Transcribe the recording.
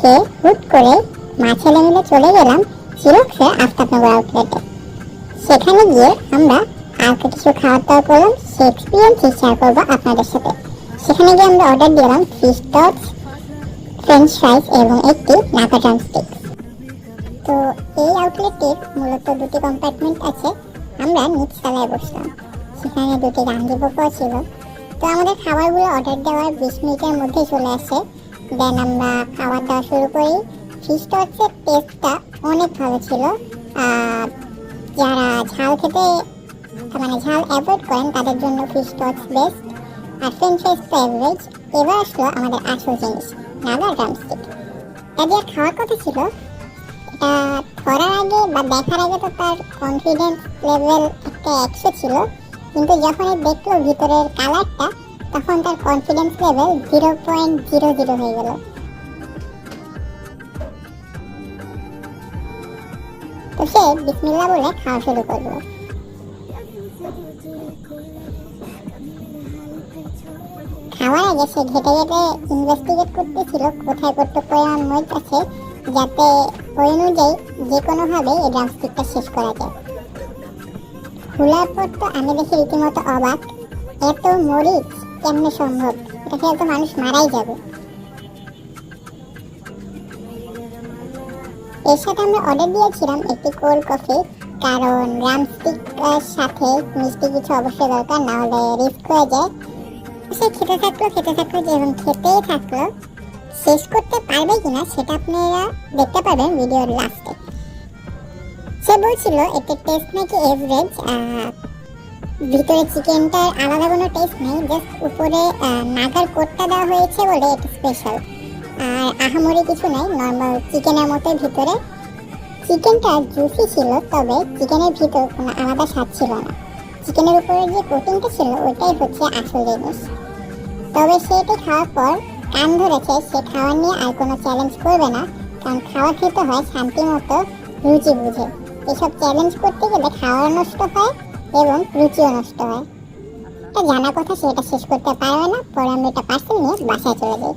খেয়ে হুট করে মা ছেলে মিলে চলে গেলাম চিরক্সের আফতাবনগর আউটলেটে। সেখানে গিয়ে আমরা আর কিছু খাওয়া দাওয়া করলাম, সে এক্সপিরিয়েন্স শেয়ার করবো আপনাদের সাথে। সেখানে গিয়ে আমরা অর্ডার দিলাম ফিশ টস, ফ্রেঞ্চ ফ্রাইস এবং একটি নাকা ড্রামস্টিক। তো এই আউটলেটটির মূলত দুটি কম্পার্টমেন্ট আছে। আমরা নিচ তলায় বসলাম, সেখানে দুটি গান্ধীবকও ছিল। তো আমাদের খাবারগুলো অর্ডার দেওয়ার 20 মিনিটের মধ্যে চলে আসে। দেন আমরা খাবার দাওয়া শুরু করি। ফিশ টসের টেস্টটা অনেক ভালো ছিল। যারা ঝাল খেতে ঝাল অ্যাভয়েড করেন তাদের জন্য ফিশ টস বেস্ট। আর ফ্রেঞ্চ ফ্রাইস তো অ্যাভারেজ। এবার আসলো আমাদের আসল জিনিস, নাগা ড্রামস্টিক। তাদের খাওয়ার কথা ছিল, এটা ধরার আগে বা দেখার আগে তো তার কনফিডেন্স লেভেল একটা 100 ছিল, কিন্তু যখন দেখলো ভিতরের কালারটা তখন তার কনফিডেন্স লেভেল 0.00 হয়ে গেল। তো সে বিসমিল্লাহ বলে খাওয়া শুরু করলো। খাওয়ার আগে সে ঘেটে ঘেটে ইনভেস্টিগেট করতেছিল কোথায় কত পরিমাণ মরিচ আছে, যাতে ওই অনুযায়ী যে কোনোভাবে এই ড্রামস্টিকটা শেষ করা যায়। খোলার পর তো আমি দেখি রীতিমতো অবাক, এত মরিচ কেমনে সম্ভব? এটা খেলে তো মানুষ মারাই যাবে। এর সাথে আমরা অর্ডার দিয়েছিলাম একটি কোল্ড কফি, কারণ ড্রামস্টিকের সাথে মিষ্টি কিছু অবশ্যই দরকার, না হলে রিস্ক হয়ে যায়। সে খেতে থাকলো যে এবং খেতেই থাকলো। শেষ করতে পারবে কিনা সেটা আপনারা দেখতে পাবেন ভিডিওর লাস্টে। সে বলছিল এটার টেস্ট নাকি এভারেজ, ভিতরে চিকেনটার আলাদা কোনো টেস্ট নেই, জাস্ট উপরে নাগার কোটটা দেওয়া হয়েছে বলে এটা স্পেশাল। আর আহামরি কিছু নেই, নর্মাল চিকেনের মতোই ভিতরে। চিকেনটা জুসি ছিল, তবে চিকেনের ভিতর কোনো আলাদা স্বাদ ছিল না। চিকেনের উপরে যে কোটিংটা ছিল ওইটাই হচ্ছে আসল জিনিস। তবে সেটা খাওয়ার পর কান ধরেছে, সে খাওয়ার নিয়ে আর কোনো চ্যালেঞ্জ করবে না, কারণ খাওয়া খেতে হয় শান্তি মতো, রুচি বুঝে। এসব চ্যালেঞ্জ করতে গেলে খাওয়া নষ্ট হয় এবং রুচিও নষ্ট হয়। এটা জানা কথা, সেটা শেষ করতে পারবে না। পরে আমরা এটা পার্সেল নিয়ে বাসায় চলে যাই।